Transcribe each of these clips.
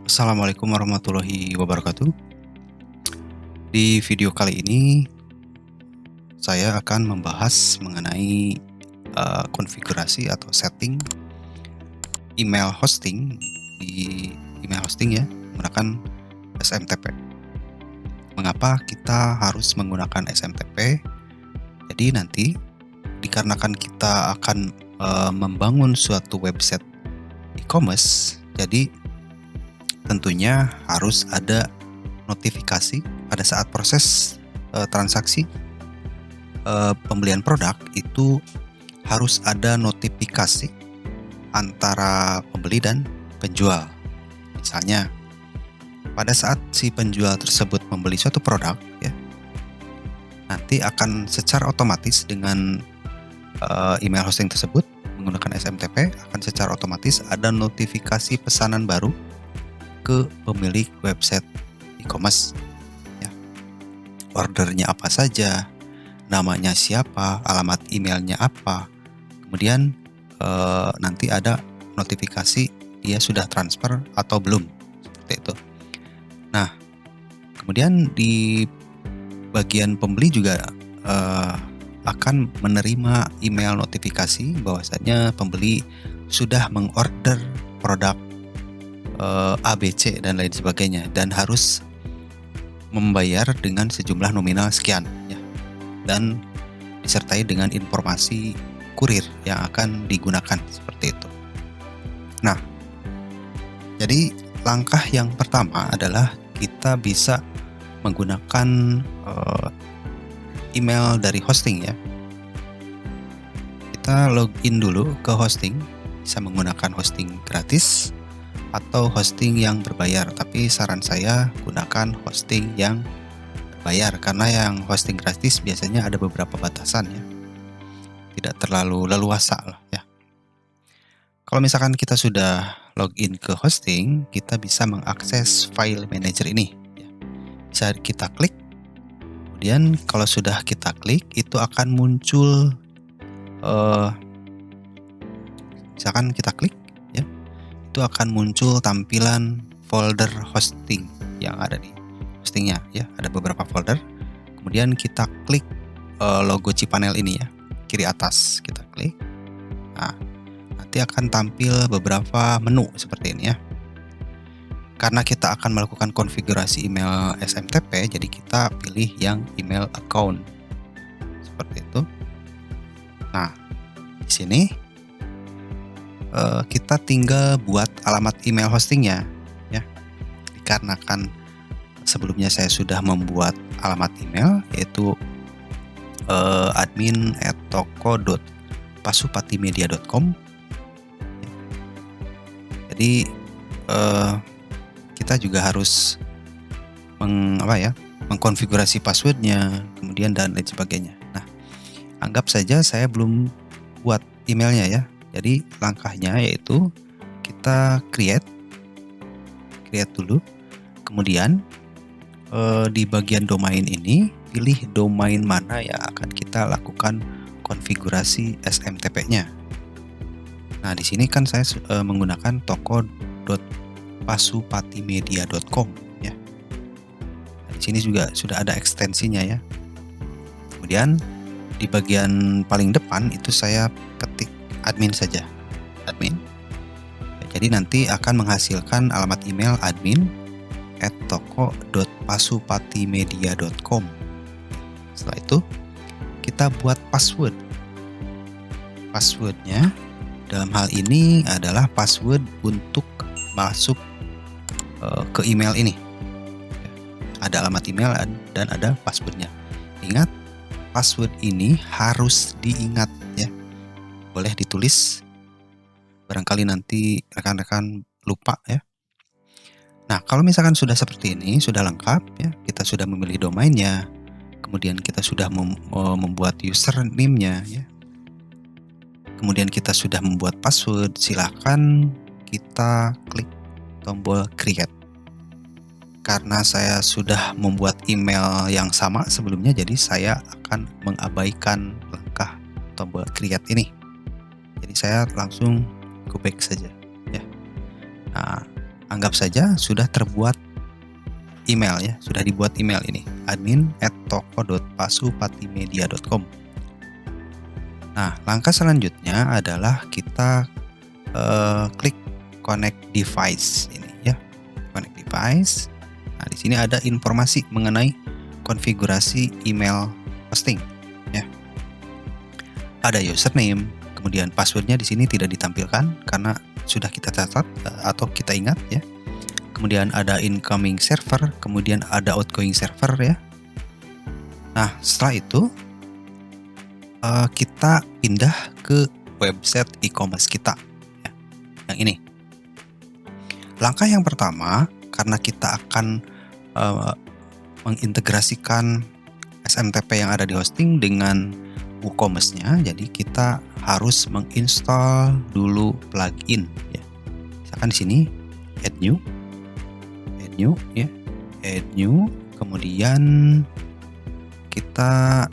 Assalamualaikum warahmatullahi wabarakatuh. Di video kali ini saya akan membahas mengenai konfigurasi atau setting email hosting di email hosting ya menggunakan SMTP. Mengapa kita harus menggunakan SMTP? Jadi nanti dikarenakan kita akan membangun suatu website e-commerce, jadi tentunya harus ada notifikasi pada saat proses transaksi pembelian produk. Itu harus ada notifikasi antara pembeli dan penjual. Misalnya pada saat si penjual tersebut membeli suatu produk ya, nanti akan secara otomatis dengan email hosting tersebut menggunakan SMTP akan secara otomatis ada notifikasi pesanan baru ke pemilik website e-commerce ya. Ordernya apa saja, namanya siapa, alamat emailnya apa, kemudian nanti ada notifikasi dia sudah transfer atau belum, seperti itu. Nah, kemudian di bagian pembeli juga akan menerima email notifikasi bahwasanya pembeli sudah mengorder produk ABC dan lain sebagainya, dan harus membayar dengan sejumlah nominal sekian ya, dan disertai dengan informasi kurir yang akan digunakan seperti itu. Nah, jadi langkah yang pertama adalah kita bisa menggunakan email dari hosting ya. Kita login dulu ke hosting, bisa menggunakan hosting gratis atau hosting yang berbayar, tapi saran saya gunakan hosting yang berbayar karena yang hosting gratis biasanya ada beberapa batasan ya, tidak terlalu leluasa lah ya. Kalau misalkan kita sudah login ke hosting, kita bisa mengakses file manager ini ya. Bisa kita klik, kemudian kalau sudah kita klik itu akan muncul misalkan kita klik ya, itu akan muncul tampilan folder hosting yang ada di hostingnya ya, ada beberapa folder. Kemudian kita klik logo cPanel ini ya, kiri atas kita klik. Nah, nanti akan tampil beberapa menu seperti ini ya. Karena kita akan melakukan konfigurasi email SMTP, jadi kita pilih yang email account seperti itu. Nah, di sini kita tinggal buat alamat email hostingnya ya. Dikarenakan sebelumnya saya sudah membuat alamat email yaitu admin@toko.pasupatimedia.com. Jadi kita juga harus mengkonfigurasi passwordnya, kemudian dan lain sebagainya. Nah, anggap saja saya belum buat emailnya ya. Jadi langkahnya yaitu kita create dulu, kemudian di bagian domain ini pilih domain mana yang akan kita lakukan konfigurasi SMTP-nya. Nah, di sini kan saya menggunakan toko.pasupatimedia.com ya. Nah, di sini juga sudah ada ekstensinya ya. Kemudian di bagian paling depan itu saya ketik admin saja, admin. Jadi nanti akan menghasilkan alamat email admin@toko.pasupatimedia.com. Setelah itu kita buat password. Passwordnya dalam hal ini adalah password untuk masuk ke email ini. Ada alamat email dan ada passwordnya. Ingat, password ini harus diingat ya. Boleh ditulis, barangkali nanti rekan-rekan lupa ya. Nah, kalau misalkan sudah seperti ini, sudah lengkap ya, kita sudah memilih domainnya, kemudian kita sudah membuat username-nya ya, kemudian kita sudah membuat password, silakan kita klik tombol create. Karena saya sudah membuat email yang sama sebelumnya, jadi saya akan mengabaikan langkah tombol create ini. Jadi saya langsung go back saja ya. Nah, Anggap saja sudah terbuat email ya, sudah dibuat email ini, admin@toko.pasupatimedia.com. Nah, langkah selanjutnya adalah kita klik connect device ini ya. Connect device. Nah, di sini ada informasi mengenai konfigurasi email hosting ya. Ada username, kemudian passwordnya di sini tidak ditampilkan karena sudah kita catat atau kita ingat ya. Kemudian ada incoming server, kemudian ada outgoing server ya. Nah, setelah itu kita pindah ke website e-commerce kita ya, yang ini. Langkah yang pertama, karena kita akan mengintegrasikan SMTP yang ada di hosting dengan WooCommerce-nya, jadi kita harus menginstal dulu plugin ya. Misalkan di sini add new ya, add new, kemudian kita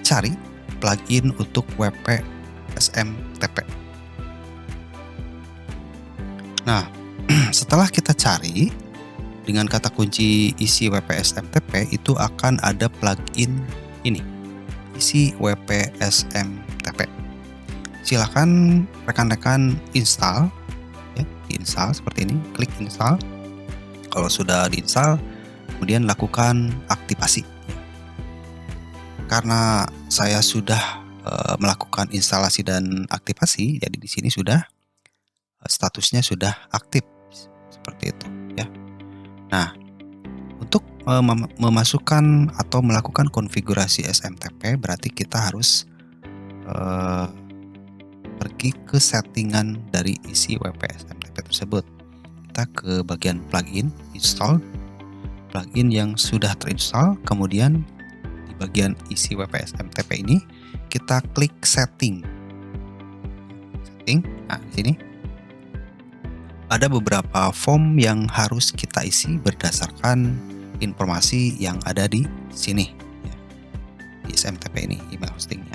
cari plugin untuk WP SMTP. Nah, setelah kita cari dengan kata kunci isi WP SMTP, itu akan ada plugin ini, isi WP SMTP. Silahkan rekan-rekan install ya, diinstal seperti ini, klik install. Kalau sudah diinstal, kemudian lakukan aktivasi. Karena saya sudah melakukan instalasi dan aktivasi, jadi di sini sudah statusnya sudah aktif seperti itu ya. Nah, untuk memasukkan atau melakukan konfigurasi SMTP berarti kita harus pergi ke settingan dari isi WP SMTP tersebut. Kita ke bagian plugin, install plugin yang sudah terinstall, kemudian di bagian isi WP SMTP ini kita klik setting. Nah, di sini ada beberapa form yang harus kita isi berdasarkan informasi yang ada di sini ya, di SMTP ini, email hostingnya.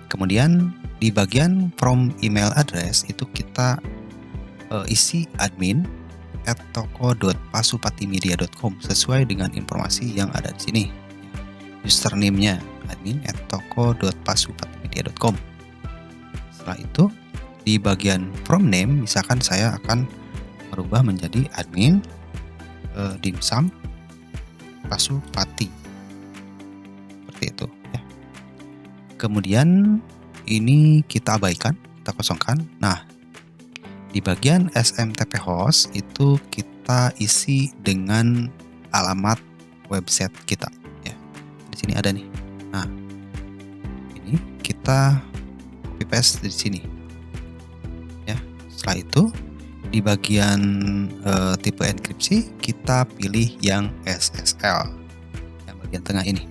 Kemudian di bagian from email address itu kita isi admin@toko.pasupatimedia.com sesuai dengan informasi yang ada di sini. Username-nya admin@toko.pasupatimedia.com. Setelah itu di bagian from name, misalkan saya akan merubah menjadi admin dimsum pasupati seperti itu ya. Kemudian ini kita abaikan, kita kosongkan. Nah, di bagian SMTP host itu kita isi dengan alamat website kita ya. Di sini ada nih. Nah, ini kita copy paste di sini. Setelah itu di bagian tipe enkripsi kita pilih yang SSL yang bagian tengah ini.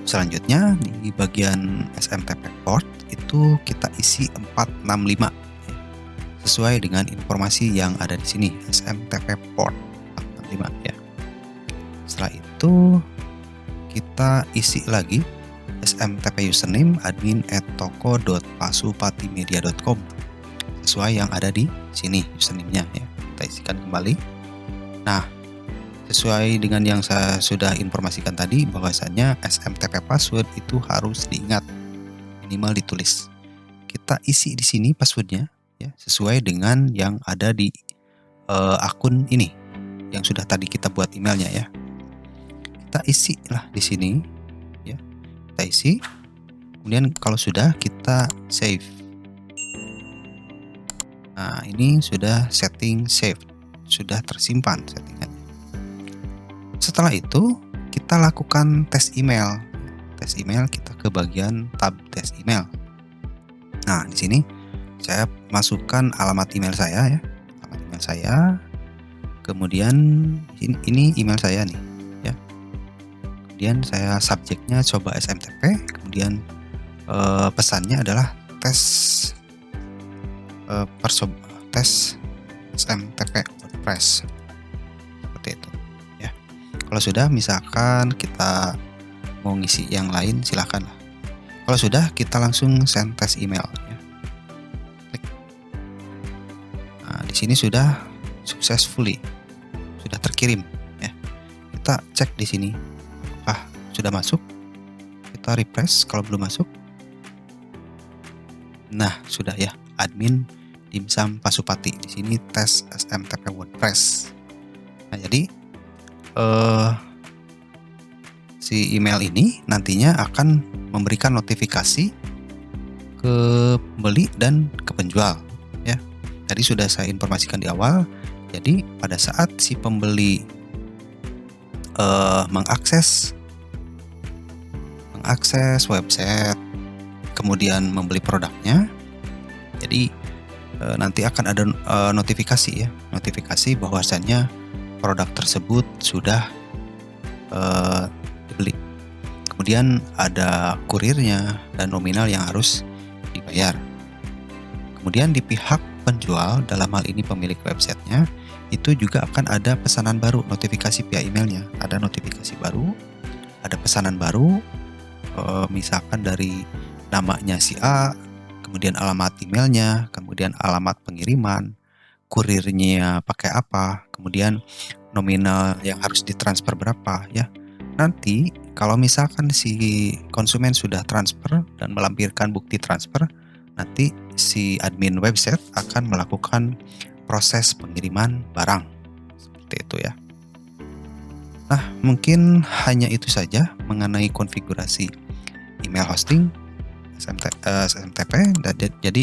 Selanjutnya di bagian SMTP port itu kita isi 465 sesuai dengan informasi yang ada di sini, SMTP port 465 ya. Setelah itu kita isi lagi SMTP username admin@toko.pasupatimedia.com sesuai yang ada di sini username-nya ya. Kita isikan kembali. Nah, sesuai dengan yang saya sudah informasikan tadi bahwasanya SMTP password itu harus diingat, minimal ditulis. Kita isi di sini passwordnya ya, sesuai dengan yang ada di akun ini yang sudah tadi kita buat emailnya ya. Kita isi lah di sini ya. Kita isi. Kemudian kalau sudah kita save. Nah, ini sudah setting save, sudah tersimpan settingannya. Setelah itu kita lakukan tes email. Tes email kita ke bagian tab tes email. Nah, di sini saya masukkan alamat email saya ya, alamat email saya. Kemudian ini email saya nih ya. Kemudian saya subjeknya coba SMTP. Kemudian pesannya adalah tes tes SMTP WordPress seperti itu ya. Kalau sudah, misalkan kita mau ngisi yang lain, silahkan lah. Kalau sudah, kita langsung send tes email ya. Klik sini sudah successfully, sudah terkirim ya. Kita cek di sini apakah sudah masuk. Kita refresh kalau belum masuk. Nah, sudah ya, admin Dimsum Pasupati. Di sini tes SMTP WordPress. Nah, jadi si email ini nantinya akan memberikan notifikasi ke pembeli dan ke penjual ya. Tadi sudah saya informasikan di awal. Jadi pada saat si pembeli mengakses website, kemudian membeli produknya, jadi nanti akan ada notifikasi ya, notifikasi bahwasannya produk tersebut sudah dibeli. Kemudian ada kurirnya dan nominal yang harus dibayar. Kemudian di pihak penjual, dalam hal ini pemilik websitenya, itu juga akan ada pesanan baru, notifikasi via emailnya. Ada notifikasi baru, ada pesanan baru, misalkan dari namanya si A, kemudian alamat emailnya, kemudian alamat pengiriman, kurirnya pakai apa, kemudian nominal yang harus ditransfer berapa ya. Nanti kalau misalkan si konsumen sudah transfer dan melampirkan bukti transfer, nanti si admin website akan melakukan proses pengiriman barang. Seperti itu ya. Nah, mungkin hanya itu saja mengenai konfigurasi email hosting SMTP. Jadi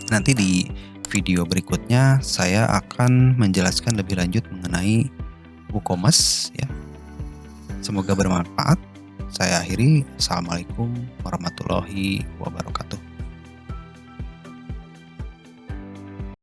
nanti di video berikutnya saya akan menjelaskan lebih lanjut mengenai WooCommerce ya. Semoga bermanfaat. Saya akhiri. Assalamualaikum warahmatullahi wabarakatuh.